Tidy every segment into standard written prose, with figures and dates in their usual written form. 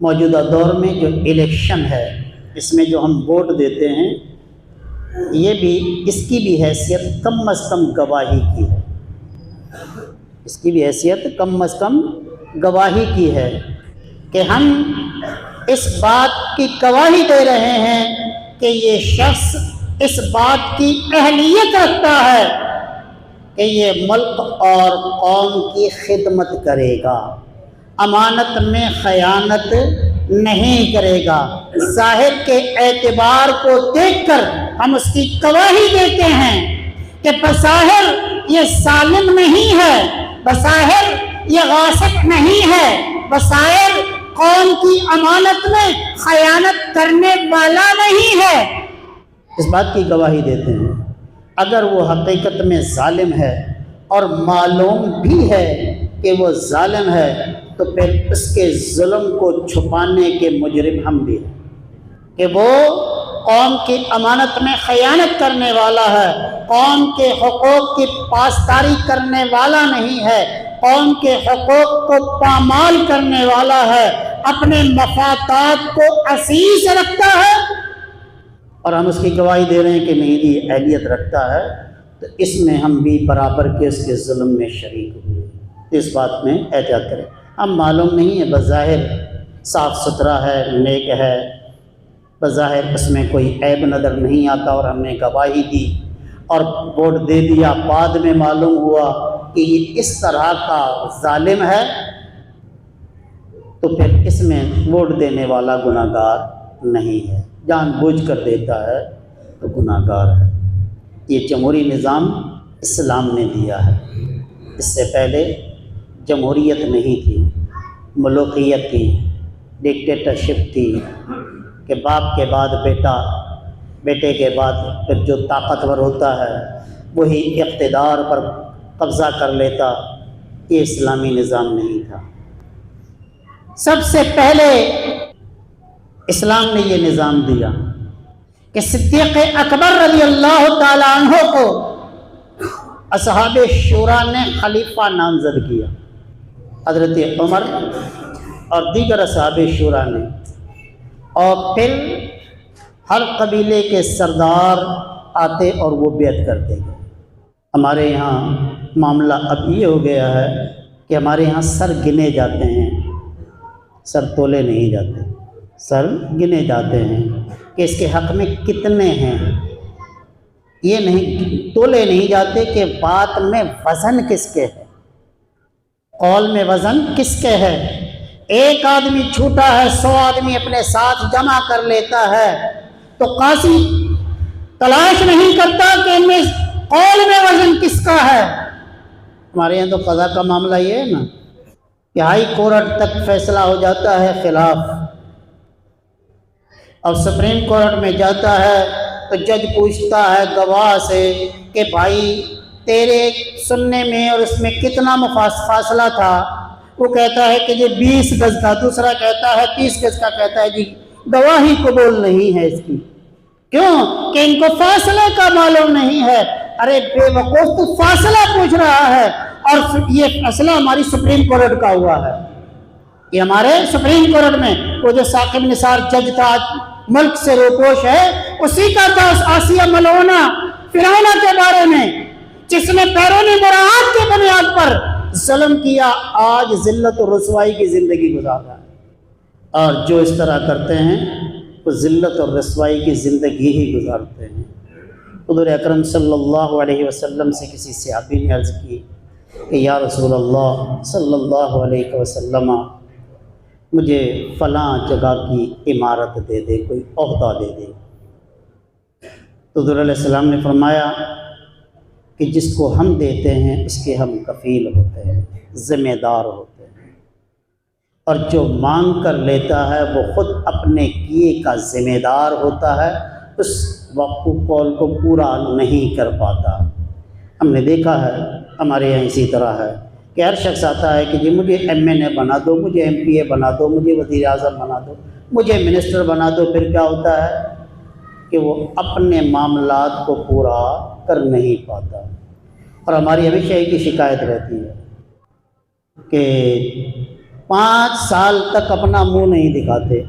موجودہ دور میں جو الیکشن ہے، اس میں جو ہم ووٹ دیتے ہیں، یہ بھی اس کی بھی حیثیت کم از کم گواہی کی ہے، اس کی بھی حیثیت کم از کم گواہی کی ہے کہ ہم اس بات کی گواہی دے رہے ہیں کہ یہ شخص اس بات کی اہلیت رکھتا ہے کہ یہ ملک اور قوم کی خدمت کرے گا، امانت میں خیانت نہیں کرے گا۔ ظاہر کے اعتبار کو دیکھ کر ہم اس کی گواہی دیتے ہیں کہ بظاہر یہ ظالم نہیں ہے، بظاہر یہ غاصب نہیں ہے، بظاہر قوم کی امانت میں خیانت کرنے والا نہیں ہے، اس بات کی گواہی دیتے ہیں۔ اگر وہ حقیقت میں ظالم ہے اور معلوم بھی ہے کہ وہ ظالم ہے تو پھر اس کے ظلم کو چھپانے کے مجرم ہم بھی ہیں کہ وہ قوم کی امانت میں خیانت کرنے والا ہے، قوم کے حقوق کی پاسداری کرنے والا نہیں ہے، قوم کے حقوق کو پامال کرنے والا ہے، اپنے مفادات کو عزیز رکھتا ہے، اور ہم اس کی گواہی دے رہے ہیں کہ نہیں یہ اہلیت رکھتا ہے، تو اس میں ہم بھی برابر کے اس کے ظلم میں شریک ہوئے۔ اس بات میں احتیاط کریں۔ ہم معلوم نہیں ہے، بظاہر صاف ستھرا ہے، نیک ہے، بظاہر اس میں کوئی عیب نظر نہیں آتا اور ہم نے گواہی دی اور ووٹ دے دیا، بعد میں معلوم ہوا کہ یہ اس طرح کا ظالم ہے، تو پھر اس میں ووٹ دینے والا گناہ گار نہیں ہے، جان بوجھ کر دیتا ہے تو گناہ گار ہے۔ یہ جمہوری نظام اسلام نے دیا ہے، اس سے پہلے جمہوریت نہیں تھی، ملوکیت تھی، ڈکٹیٹرشپ تھی کہ باپ کے بعد بیٹا، بیٹے کے بعد پھر جو طاقتور ہوتا ہے وہی اقتدار پر قبضہ کر لیتا۔ یہ اسلامی نظام نہیں تھا۔ سب سے پہلے اسلام نے یہ نظام دیا کہ صدیق اکبر رضی اللہ تعالیٰ عنہ کو اصحاب شورا نے خلیفہ نامزد کیا، حضرت عمر اور دیگر اصحاب شورا نے، اور پھر ہر قبیلے کے سردار آتے اور وہ بیعت کرتے گئے۔ ہمارے یہاں معاملہ اب یہ ہو گیا ہے کہ ہمارے یہاں سر گنے جاتے ہیں، سر تولے نہیں جاتے، سر گنے جاتے ہیں کہ اس کے حق میں کتنے ہیں، یہ نہیں تولے نہیں جاتے کہ بات میں وزن کس کے ہے، قول میں وزن کس کے ہے۔ ایک آدمی چھوٹا ہے، 100 آدمی اپنے ساتھ جمع کر لیتا ہے تو قاضی تلاش نہیں کرتا کہ ان میں قول میں وزن کس کا ہے۔ ہمارے یہاں تو قضا کا معاملہ یہ ہے نا کہ ہائی کورٹ تک فیصلہ ہو جاتا ہے خلاف، اور سپریم کورٹ میں جاتا ہے تو جج پوچھتا ہے گواہ سے کہ بھائی تیرے سننے میں اور اس میں کتنا فاصلہ تھا؟ وہ کہتا ہے کہ یہ 20 گز تھا، دوسرا کہتا ہے 30 گز کا، کہتا ہے جی گواہی قبول نہیں ہے اس کی۔ کیوں؟ کہ ان کو فاصلے کا معلوم نہیں ہے۔ ارے بے وقوف، تو فاصلہ پوچھ رہا ہے، اور یہ فیصلہ ہماری سپریم کورٹ کا ہوا ہے، یہ ہمارے سپریم کورٹ میں وہ جو ثاقب نثار جج تھا، ملک سے روپوش ہے، اسی کا تھا آسیہ ملعونہ فرعونہ کے بارے میں، جس نے بیرونی مراعات کی بنیاد پر ظلم کیا، آج ذلت و رسوائی کی زندگی گزار رہا ہے۔ اور جو اس طرح کرتے ہیں وہ ذلت اور رسوائی کی زندگی ہی گزارتے ہیں۔ حضور اکرم صلی اللہ علیہ وسلم سے کسی صحابی نے عرض کی کہ یا رسول اللہ صلی اللہ علیہ وسلم، مجھے فلاں جگہ کی عمارت دے دے، کوئی عہدہ دے دے۔ تو حضور علیہ السلام نے فرمایا کہ جس کو ہم دیتے ہیں اس کے ہم کفیل ہوتے ہیں، ذمہ دار ہوتے ہیں، اور جو مانگ کر لیتا ہے وہ خود اپنے کیے کا ذمہ دار ہوتا ہے، اس وقت قول کو پورا نہیں کر پاتا۔ ہم نے دیکھا ہے ہمارے یہاں اسی طرح ہے کہ ہر شخص آتا ہے کہ جی مجھے MNA بنا دو، مجھے MPA بنا دو، مجھے وزیر اعظم بنا دو، مجھے منسٹر بنا دو۔ پھر کیا ہوتا ہے کہ وہ اپنے معاملات کو پورا کر نہیں پاتا، اور ہماری ہمیشہ ایک ہی شکایت رہتی ہے کہ 5 سال تک اپنا منہ نہیں دکھاتے،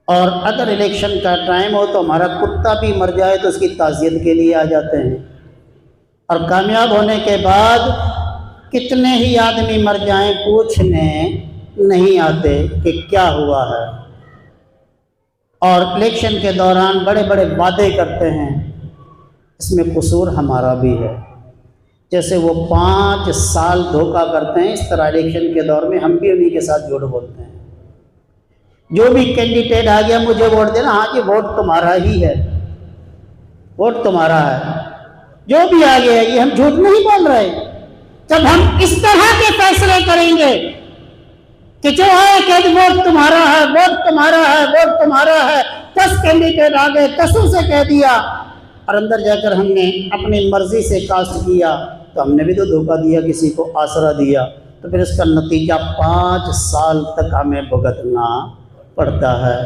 اور اگر الیکشن کا ٹائم ہو تو ہمارا کتا بھی مر جائے تو اس کی تعزیت کے لیے آ جاتے ہیں، اور کامیاب ہونے کے بعد کتنے ہی آدمی مر جائیں پوچھنے نہیں آتے کہ کیا ہوا ہے۔ اور الیکشن کے دوران بڑے بڑے وعدے کرتے ہیں، اس میں قصور ہمارا بھی ہے۔ جیسے وہ 5 سال دھوکہ کرتے ہیں، اس طرح الیکشن کے دور میں ہم بھی انہی کے ساتھ جھوٹ بولتے ہیں۔ جو بھی کینڈیڈیٹ آ گیا مجھے ووٹ دینا، ہاں جی ووٹ تمہارا ہی ہے، ووٹ تمہارا ہے، جو بھی آ گیا یہ ہم جھوٹ نہیں بول رہے۔ جب ہم اس طرح کے فیصلے کریں گے کہ جو ہے کہ ووٹ تمہارا ہے، ووٹ تمہارا ہے، ووٹ تمہارا ہے، 10 کینڈیڈیٹ آ گئے، 10 سے کہہ دیا، اور اندر جا کر ہم نے اپنی مرضی سے کاسٹ کیا تو ہم نے بھی تو دھوکہ دیا، کسی کو آسرا دیا، تو پھر اس کا نتیجہ 5 سال تک ہمیں بھگتنا پڑتا ہے۔